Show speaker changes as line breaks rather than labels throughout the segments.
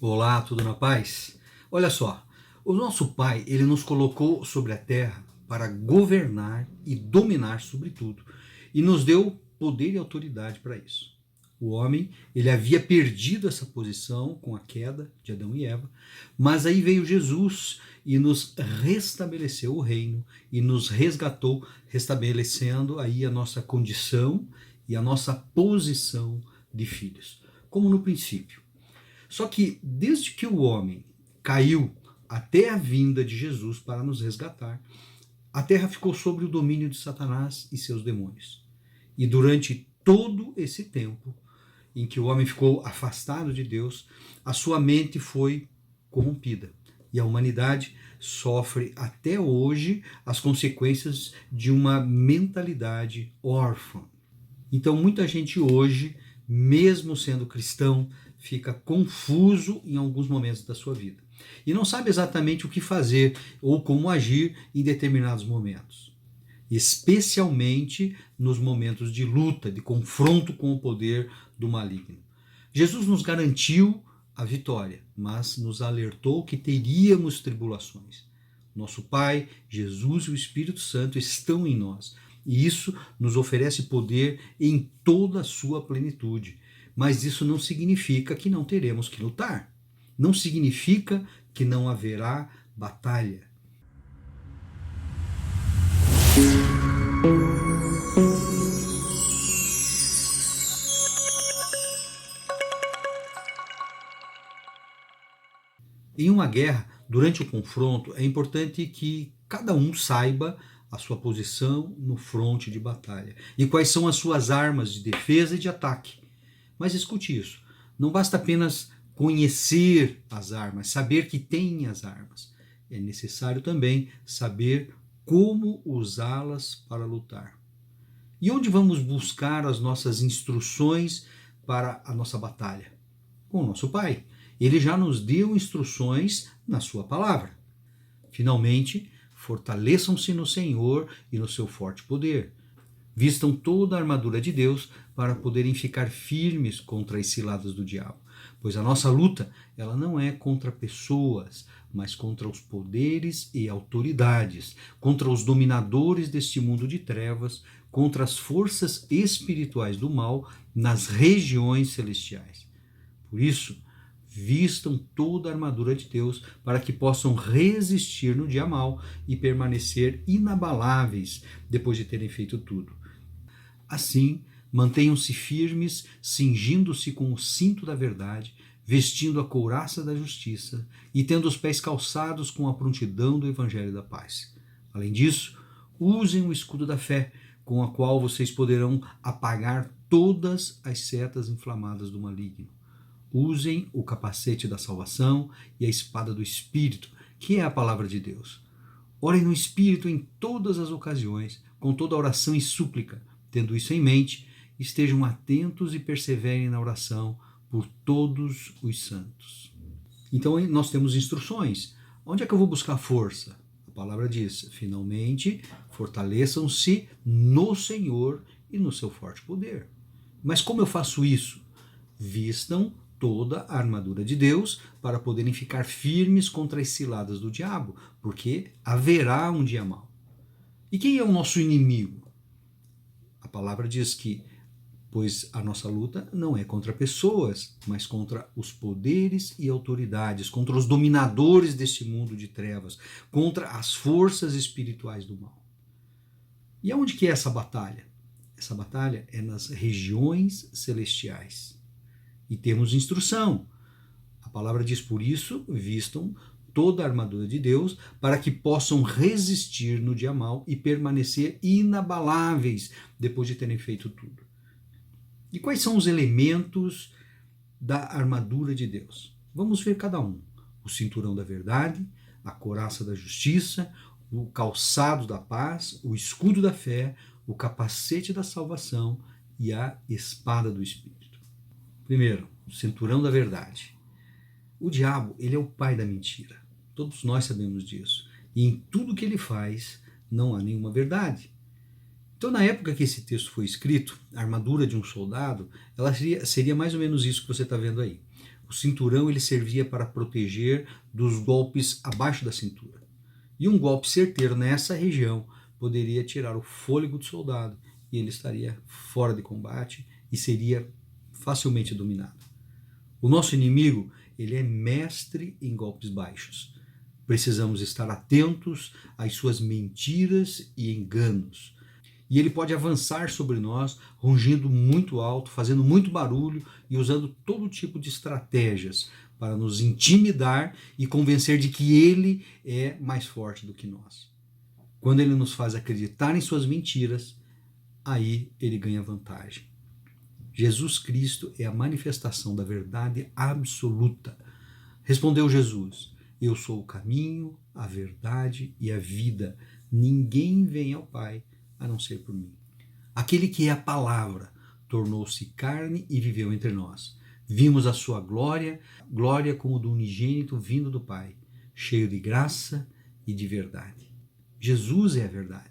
Olá, tudo na paz? Olha só, o nosso Pai, ele nos colocou sobre a terra para governar e dominar sobre tudo, e nos deu poder e autoridade para isso. O homem, ele havia perdido essa posição com a queda de Adão e Eva, mas aí veio Jesus e nos restabeleceu o reino e nos resgatou, restabelecendo aí a nossa condição e a nossa posição de filhos, como no princípio. Só que desde que o homem caiu até a vinda de Jesus para nos resgatar, a terra ficou sob o domínio de Satanás e seus demônios. E durante todo esse tempo em que o homem ficou afastado de Deus, a sua mente foi corrompida. E a humanidade sofre até hoje as consequências de uma mentalidade órfã. Então, muita gente hoje, mesmo sendo cristão, fica confuso em alguns momentos da sua vida e não sabe exatamente o que fazer ou como agir em determinados momentos, especialmente nos momentos de luta, de confronto com o poder do maligno. Jesus nos garantiu a vitória, mas nos alertou que teríamos tribulações. Nosso Pai, Jesus e o Espírito Santo estão em nós. E isso nos oferece poder em toda a sua plenitude. Mas isso não significa que não teremos que lutar. Não significa que não haverá batalha. Em uma guerra, durante o confronto, é importante que cada um saiba a sua posição no fronte de batalha e quais são as suas armas de defesa e de ataque. Mas escute isso, não basta apenas conhecer as armas, saber que tem as armas. É necessário também saber como usá-las para lutar. E onde vamos buscar as nossas instruções para a nossa batalha? Com o nosso Pai. Ele já nos deu instruções na sua palavra. Finalmente, fortaleçam-se no Senhor e no seu forte poder. Vistam toda a armadura de Deus para poderem ficar firmes contra as ciladas do diabo. Pois a nossa luta, ela não é contra pessoas, mas contra os poderes e autoridades, contra os dominadores deste mundo de trevas, contra as forças espirituais do mal nas regiões celestiais. Por isso, vistam toda a armadura de Deus para que possam resistir no dia mal e permanecer inabaláveis depois de terem feito tudo. Assim, mantenham-se firmes, cingindo-se com o cinto da verdade, vestindo a couraça da justiça e tendo os pés calçados com a prontidão do evangelho da paz. Além disso, usem o escudo da fé, com a qual vocês poderão apagar todas as setas inflamadas do maligno. Usem o capacete da salvação e a espada do Espírito, que é a palavra de Deus. Orem no Espírito em todas as ocasiões, com toda oração e súplica. Tendo isso em mente, estejam atentos e perseverem na oração por todos os santos. Então nós temos instruções. Onde é que eu vou buscar força? A palavra diz, finalmente, fortaleçam-se no Senhor e no seu forte poder. Mas como eu faço isso? Vistam toda a armadura de Deus para poderem ficar firmes contra as ciladas do diabo, porque haverá um dia mau. E quem é o nosso inimigo? A palavra diz que, pois a nossa luta não é contra pessoas, mas contra os poderes e autoridades, contra os dominadores deste mundo de trevas, contra as forças espirituais do mal. E aonde que é essa batalha? Essa batalha é nas regiões celestiais. E temos instrução. A palavra diz, por isso, vistam toda a armadura de Deus para que possam resistir no dia mau e permanecer inabaláveis depois de terem feito tudo. E quais são os elementos da armadura de Deus? Vamos ver cada um. O cinturão da verdade, a couraça da justiça, o calçado da paz, o escudo da fé, o capacete da salvação e a espada do Espírito. Primeiro, o cinturão da verdade. O diabo, ele é o pai da mentira. Todos nós sabemos disso. E em tudo que ele faz, não há nenhuma verdade. Então, na época que esse texto foi escrito, a armadura de um soldado, ela seria mais ou menos isso que você está vendo aí. O cinturão ele servia para proteger dos golpes abaixo da cintura. E um golpe certeiro nessa região poderia tirar o fôlego do soldado e ele estaria fora de combate e seria facilmente dominado. O nosso inimigo, ele é mestre em golpes baixos. Precisamos estar atentos às suas mentiras e enganos. E ele pode avançar sobre nós, rungindo muito alto, fazendo muito barulho e usando todo tipo de estratégias para nos intimidar e convencer de que ele é mais forte do que nós. Quando ele nos faz acreditar em suas mentiras, aí ele ganha vantagem. Jesus Cristo é a manifestação da verdade absoluta. Respondeu Jesus: eu sou o caminho, a verdade e a vida. Ninguém vem ao Pai a não ser por mim. Aquele que é a palavra tornou-se carne e viveu entre nós. Vimos a sua glória, glória como do unigênito vindo do Pai, cheio de graça e de verdade. Jesus é a verdade.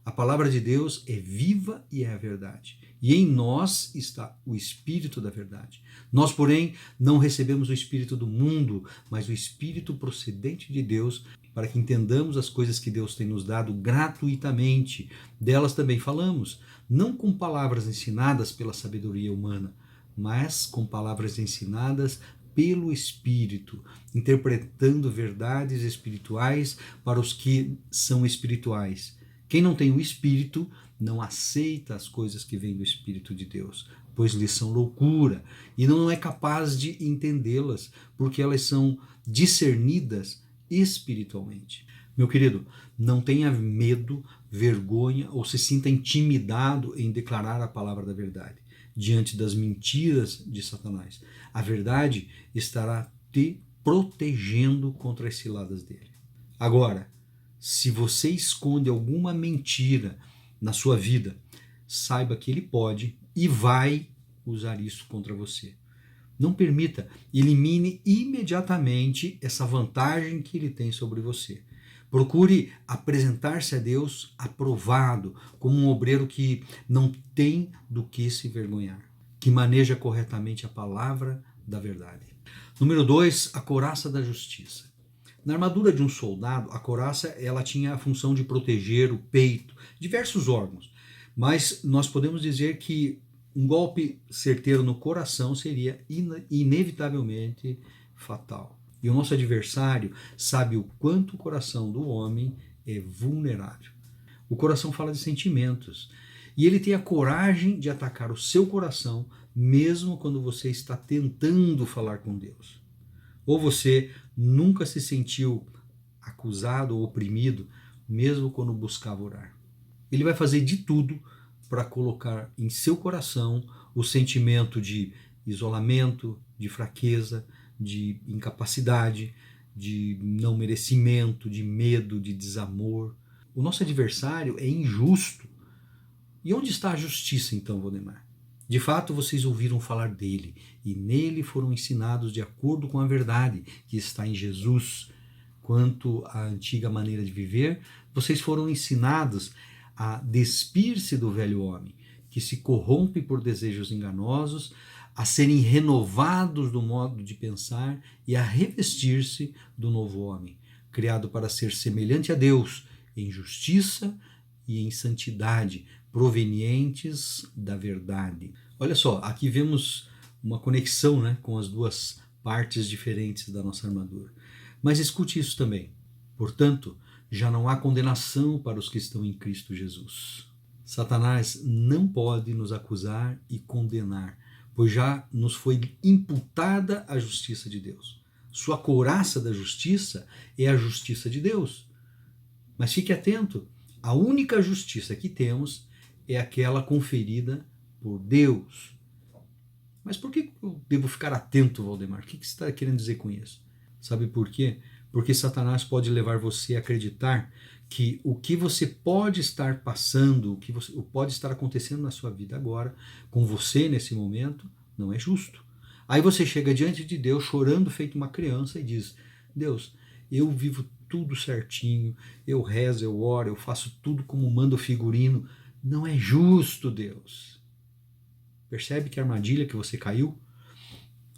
A palavra de Deus é viva e é a verdade. E em nós está o Espírito da verdade. Nós, porém, não recebemos o Espírito do mundo, mas o Espírito procedente de Deus, para que entendamos as coisas que Deus tem nos dado gratuitamente. Delas também falamos, não com palavras ensinadas pela sabedoria humana, mas com palavras ensinadas pelo Espírito, interpretando verdades espirituais para os que são espirituais. Quem não tem o Espírito não aceita as coisas que vêm do Espírito de Deus, pois lhes são loucura, e não é capaz de entendê-las, porque elas são discernidas espiritualmente. Meu querido, não tenha medo, vergonha ou se sinta intimidado em declarar a palavra da verdade diante das mentiras de Satanás. A verdade estará te protegendo contra as ciladas dele. Agora, se você esconde alguma mentira na sua vida, saiba que ele pode e vai usar isso contra você. Não permita, elimine imediatamente essa vantagem que ele tem sobre você. Procure apresentar-se a Deus aprovado, como um obreiro que não tem do que se vergonhar, que maneja corretamente a palavra da verdade. Número 2, a couraça da justiça. Na armadura de um soldado, a couraça ela tinha a função de proteger o peito, diversos órgãos, mas nós podemos dizer que um golpe certeiro no coração seria inevitavelmente fatal. E o nosso adversário sabe o quanto o coração do homem é vulnerável. O coração fala de sentimentos. E ele tem a coragem de atacar o seu coração, mesmo quando você está tentando falar com Deus. Ou você nunca se sentiu acusado ou oprimido, mesmo quando buscava orar. Ele vai fazer de tudo para colocar em seu coração o sentimento de isolamento, de fraqueza, de incapacidade, de não merecimento, de medo, de desamor. O nosso adversário é injusto. E onde está a justiça, então, Valdemar? De fato, vocês ouviram falar dele, e nele foram ensinados de acordo com a verdade que está em Jesus. Quanto à antiga maneira de viver, vocês foram ensinados a despir-se do velho homem, que se corrompe por desejos enganosos, a serem renovados do modo de pensar e a revestir-se do novo homem, criado para ser semelhante a Deus em justiça e em santidade, provenientes da verdade. Olha só, aqui vemos uma conexão, né, com as duas partes diferentes da nossa armadura. Mas escute isso também. Portanto, já não há condenação para os que estão em Cristo Jesus. Satanás não pode nos acusar e condenar, pois já nos foi imputada a justiça de Deus. Sua couraça da justiça é a justiça de Deus. Mas fique atento, a única justiça que temos é aquela conferida por Deus. Mas por que eu devo ficar atento, Valdemar? O que você está querendo dizer com isso? Sabe por quê? Porque Satanás pode levar você a acreditar que o que você pode estar passando, o que pode estar acontecendo na sua vida agora, com você nesse momento, não é justo. Aí você chega diante de Deus chorando feito uma criança e diz: Deus, eu vivo tudo certinho, eu rezo, eu oro, eu faço tudo como manda o figurino. Não é justo, Deus. Percebe que armadilha que você caiu?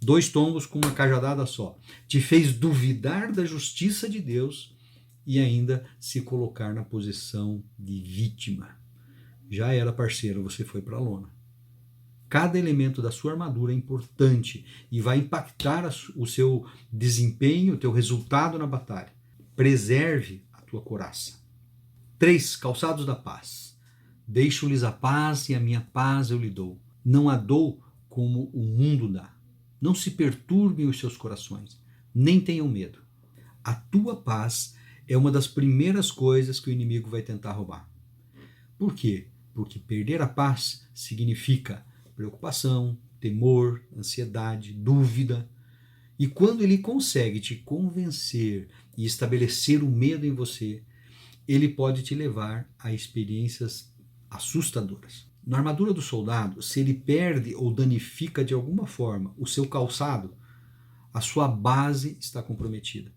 2 tombos com uma cajadada só. Te fez duvidar da justiça de Deus e ainda se colocar na posição de vítima. Já era, parceiro, você foi para a lona. Cada elemento da sua armadura é importante e vai impactar o seu desempenho, o teu resultado na batalha. Preserve a tua couraça. 3. Calçados da paz. Deixo-lhes a paz e a minha paz eu lhe dou. Não a dou como o mundo dá. Não se perturbem os seus corações, nem tenham medo. A tua paz é uma das primeiras coisas que o inimigo vai tentar roubar. Por quê? Porque perder a paz significa preocupação, temor, ansiedade, dúvida. E quando ele consegue te convencer e estabelecer o medo em você, ele pode te levar a experiências assustadoras. Na armadura do soldado, se ele perde ou danifica de alguma forma o seu calçado, a sua base está comprometida.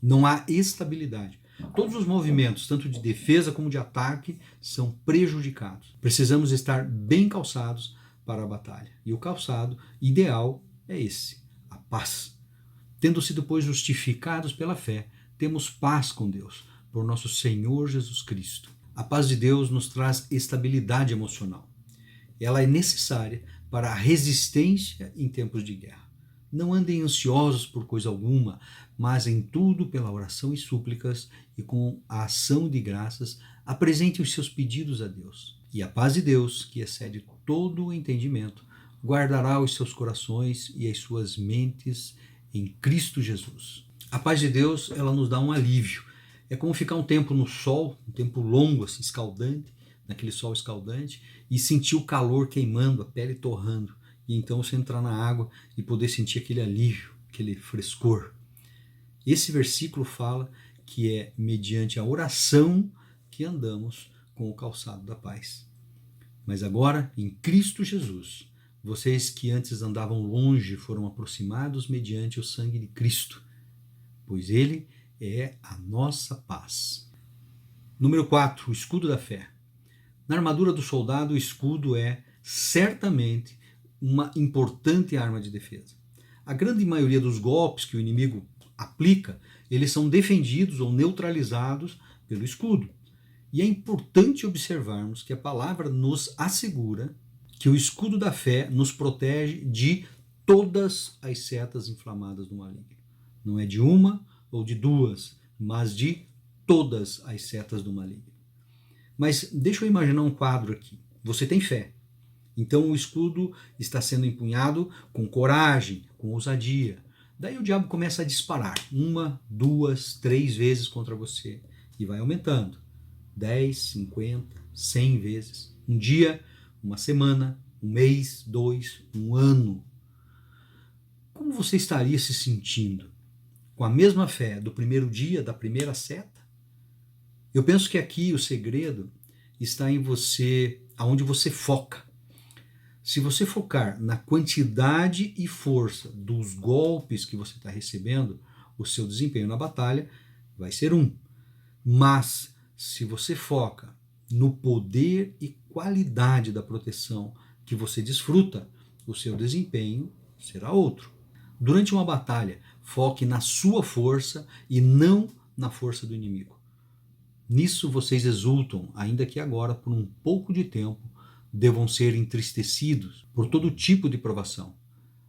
Não há estabilidade. Todos os movimentos, tanto de defesa como de ataque, são prejudicados. Precisamos estar bem calçados para a batalha. E o calçado ideal é esse, a paz. Tendo sido, pois, justificados pela fé, temos paz com Deus, por nosso Senhor Jesus Cristo. A paz de Deus nos traz estabilidade emocional. Ela é necessária para a resistência em tempos de guerra. Não andem ansiosos por coisa alguma, mas em tudo pela oração e súplicas e com a ação de graças, apresentem os seus pedidos a Deus. E a paz de Deus, que excede todo o entendimento, guardará os seus corações e as suas mentes em Cristo Jesus. A paz de Deus, ela nos dá um alívio. É como ficar um tempo no sol, um tempo longo, assim, escaldante, naquele sol escaldante, e sentir o calor queimando, a pele torrando. E então você entrar na água e poder sentir aquele alívio, aquele frescor. Esse versículo fala que é mediante a oração que andamos com o calçado da paz. Mas agora, em Cristo Jesus, vocês que antes andavam longe foram aproximados mediante o sangue de Cristo, pois ele é a nossa paz. Número 4, o escudo da fé. Na armadura do soldado, o escudo é certamente uma importante arma de defesa. A grande maioria dos golpes que o inimigo aplica, eles são defendidos ou neutralizados pelo escudo. E é importante observarmos que a palavra nos assegura que o escudo da fé nos protege de todas as setas inflamadas do maligno. Não é de uma ou de duas, mas de todas as setas do maligno. Mas deixa eu imaginar um quadro aqui. Você tem fé. Então o escudo está sendo empunhado com coragem, com ousadia. Daí o diabo começa a disparar 1, 2, 3 vezes contra você e vai aumentando. 10, 50, 100 vezes. Um dia, uma semana, um mês, 2, um ano. Como você estaria se sentindo? Com a mesma fé do primeiro dia, da primeira seta? Eu penso que aqui o segredo está em você, aonde você foca. Se você focar na quantidade e força dos golpes que você está recebendo, o seu desempenho na batalha vai ser 1. Mas se você foca no poder e qualidade da proteção que você desfruta, o seu desempenho será outro. Durante uma batalha, foque na sua força e não na força do inimigo. Nisso vocês exultam, ainda que agora, por um pouco de tempo, devam ser entristecidos por todo tipo de provação.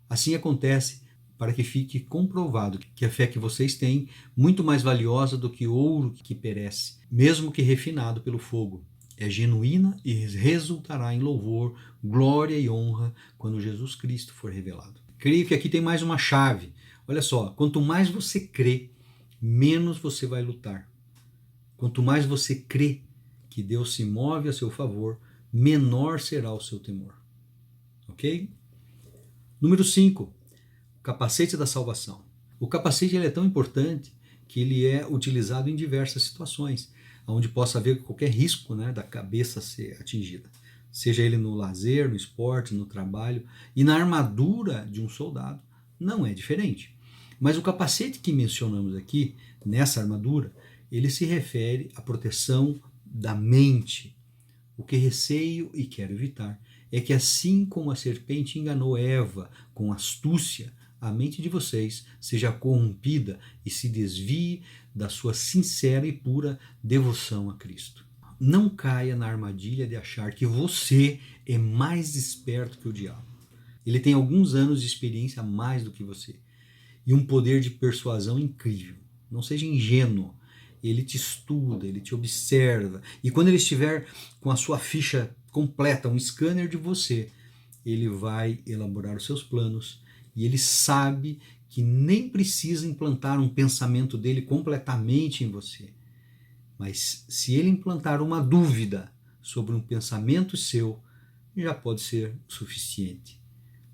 Assim acontece para que fique comprovado que a fé que vocês têm é muito mais valiosa do que ouro que perece, mesmo que refinado pelo fogo. É genuína e resultará em louvor, glória e honra quando Jesus Cristo for revelado. Creio que aqui tem mais uma chave. Olha só, quanto mais você crê, menos você vai lutar. Quanto mais você crê que Deus se move a seu favor, menor será o seu temor. Ok? Número 5, o capacete da salvação. O capacete ele é tão importante que ele é utilizado em diversas situações, onde possa haver qualquer risco, né, da cabeça ser atingida. Seja ele no lazer, no esporte, no trabalho. E na armadura de um soldado não é diferente. Mas o capacete que mencionamos aqui, nessa armadura, ele se refere à proteção da mente, O que receio e quero evitar é que, assim como a serpente enganou Eva com astúcia, a mente de vocês seja corrompida e se desvie da sua sincera e pura devoção a Cristo. Não caia na armadilha de achar que você é mais esperto que o diabo. Ele tem alguns anos de experiência a mais do que você e um poder de persuasão incrível. Não seja ingênuo. Ele te estuda, ele te observa. E quando ele estiver com a sua ficha completa, um scanner de você, ele vai elaborar os seus planos e ele sabe que nem precisa implantar um pensamento dele completamente em você. Mas se ele implantar uma dúvida sobre um pensamento seu, já pode ser suficiente.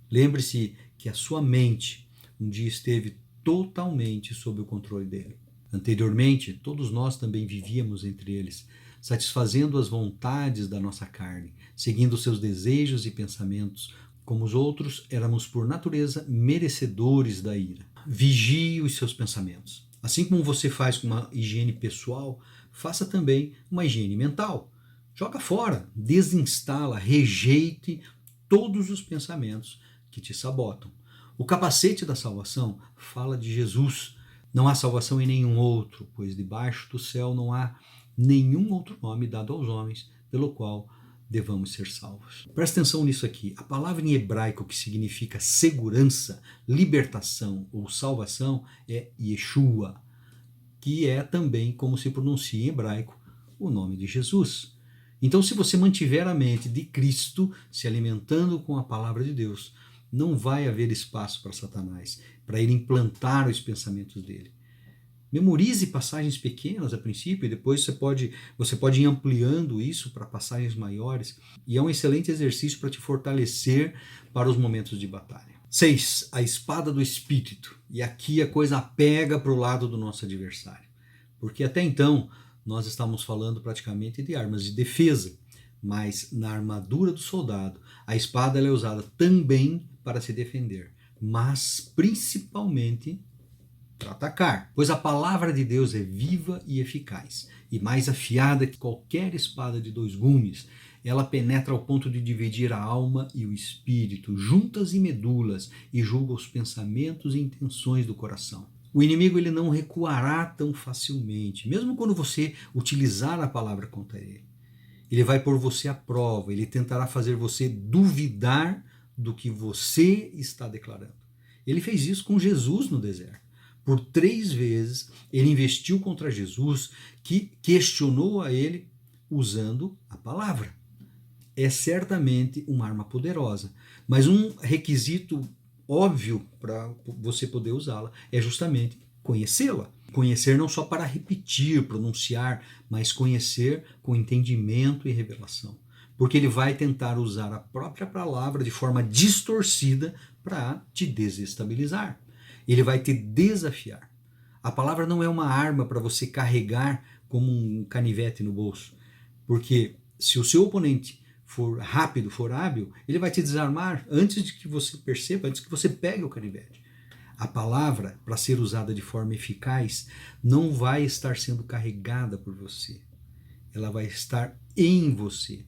Lembre-se que a sua mente um dia esteve totalmente sob o controle dele. Anteriormente, todos nós também vivíamos entre eles, satisfazendo as vontades da nossa carne, seguindo seus desejos e pensamentos. Como os outros, éramos por natureza merecedores da ira. Vigie os seus pensamentos. Assim como você faz com uma higiene pessoal, faça também uma higiene mental. Joga fora, desinstala, rejeite todos os pensamentos que te sabotam. O capacete da salvação fala de Jesus. Não há salvação em nenhum outro, pois debaixo do céu não há nenhum outro nome dado aos homens pelo qual devamos ser salvos. Presta atenção nisso aqui. A palavra em hebraico que significa segurança, libertação ou salvação é Yeshua, que é também como se pronuncia em hebraico o nome de Jesus. Então, se você mantiver a mente de Cristo se alimentando com a palavra de Deus, não vai haver espaço para Satanás, para ele implantar os pensamentos dele. Memorize passagens pequenas a princípio e depois você pode ir ampliando isso para passagens maiores, e é um excelente exercício para te fortalecer para os momentos de batalha. 6. A espada do Espírito. E aqui a coisa pega para o lado do nosso adversário, porque até então nós estávamos falando praticamente de armas de defesa, mas na armadura do soldado, a espada ela é usada também para se defender, mas principalmente para atacar, pois a palavra de Deus é viva e eficaz, e mais afiada que qualquer espada de dois gumes. Ela penetra ao ponto de dividir a alma e o espírito, juntas e medulas, e julga os pensamentos e intenções do coração. O inimigo ele não recuará tão facilmente, mesmo quando você utilizar a palavra contra ele. Ele vai pôr você à prova, ele tentará fazer você duvidar do que você está declarando. Ele fez isso com Jesus no deserto. Por 3 vezes ele investiu contra Jesus, que questionou a ele usando a palavra. É certamente uma arma poderosa, mas um requisito óbvio para você poder usá-la é justamente conhecê-la. Conhecer não só para repetir, pronunciar, mas conhecer com entendimento e revelação. Porque ele vai tentar usar a própria palavra de forma distorcida para te desestabilizar. Ele vai te desafiar. A palavra não é uma arma para você carregar como um canivete no bolso. Porque se o seu oponente for rápido, for hábil, ele vai te desarmar antes de que você perceba, antes que você pegue o canivete. A palavra, para ser usada de forma eficaz, não vai estar sendo carregada por você. Ela vai estar em você.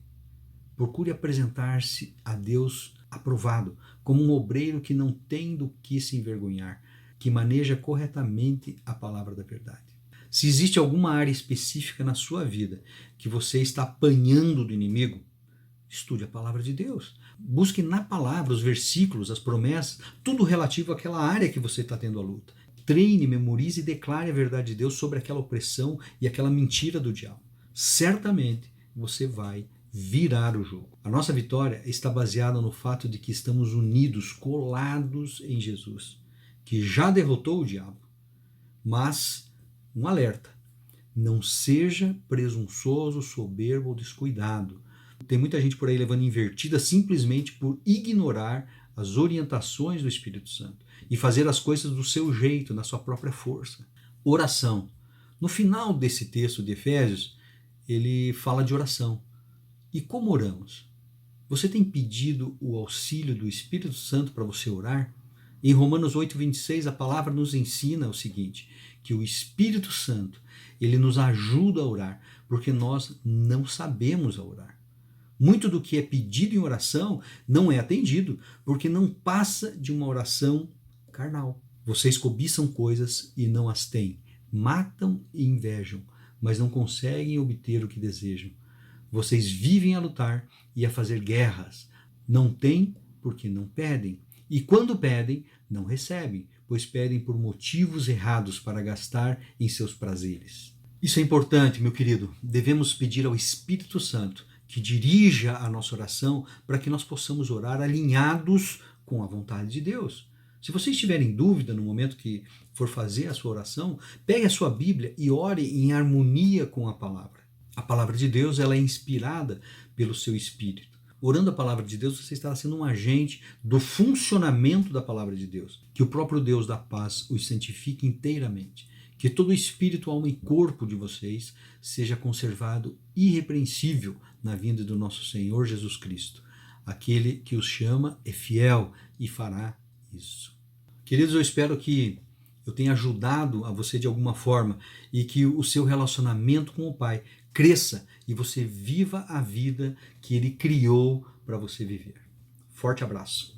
Procure apresentar-se a Deus aprovado, como um obreiro que não tem do que se envergonhar, que maneja corretamente a palavra da verdade. Se existe alguma área específica na sua vida que você está apanhando do inimigo, estude a palavra de Deus. Busque na palavra os versículos, as promessas, tudo relativo àquela área que você está tendo a luta. Treine, memorize e declare a verdade de Deus sobre aquela opressão e aquela mentira do diabo. Certamente você vai virar o jogo. A nossa vitória está baseada no fato de que estamos unidos, colados em Jesus, que já derrotou o diabo. Mas, um alerta, não seja presunçoso, soberbo ou descuidado. Tem muita gente por aí levando invertida simplesmente por ignorar as orientações do Espírito Santo e fazer as coisas do seu jeito, na sua própria força. Oração. No final desse texto de Efésios, ele fala de oração. E como oramos? Você tem pedido o auxílio do Espírito Santo para você orar? Em Romanos 8:26, a palavra nos ensina o seguinte, que o Espírito Santo, ele nos ajuda a orar, porque nós não sabemos a orar. Muito do que é pedido em oração não é atendido, porque não passa de uma oração carnal. Vocês cobiçam coisas e não as têm, matam e invejam, mas não conseguem obter o que desejam. Vocês vivem a lutar e a fazer guerras. Não têm porque não pedem. E quando pedem, não recebem, pois pedem por motivos errados para gastar em seus prazeres. Isso é importante, meu querido. Devemos pedir ao Espírito Santo que dirija a nossa oração para que nós possamos orar alinhados com a vontade de Deus. Se você estiver em dúvida no momento que for fazer a sua oração, pegue a sua Bíblia e ore em harmonia com a palavra. A palavra de Deus, ela é inspirada pelo seu Espírito. Orando a palavra de Deus, você estará sendo um agente do funcionamento da palavra de Deus. Que o próprio Deus da paz os santifique inteiramente. Que todo o espírito, alma e corpo de vocês seja conservado irrepreensível na vinda do nosso Senhor Jesus Cristo. Aquele que os chama é fiel e fará isso. Queridos, eu espero que eu tenha ajudado a você de alguma forma e que o seu relacionamento com o Pai cresça e você viva a vida que Ele criou para você viver. Forte abraço.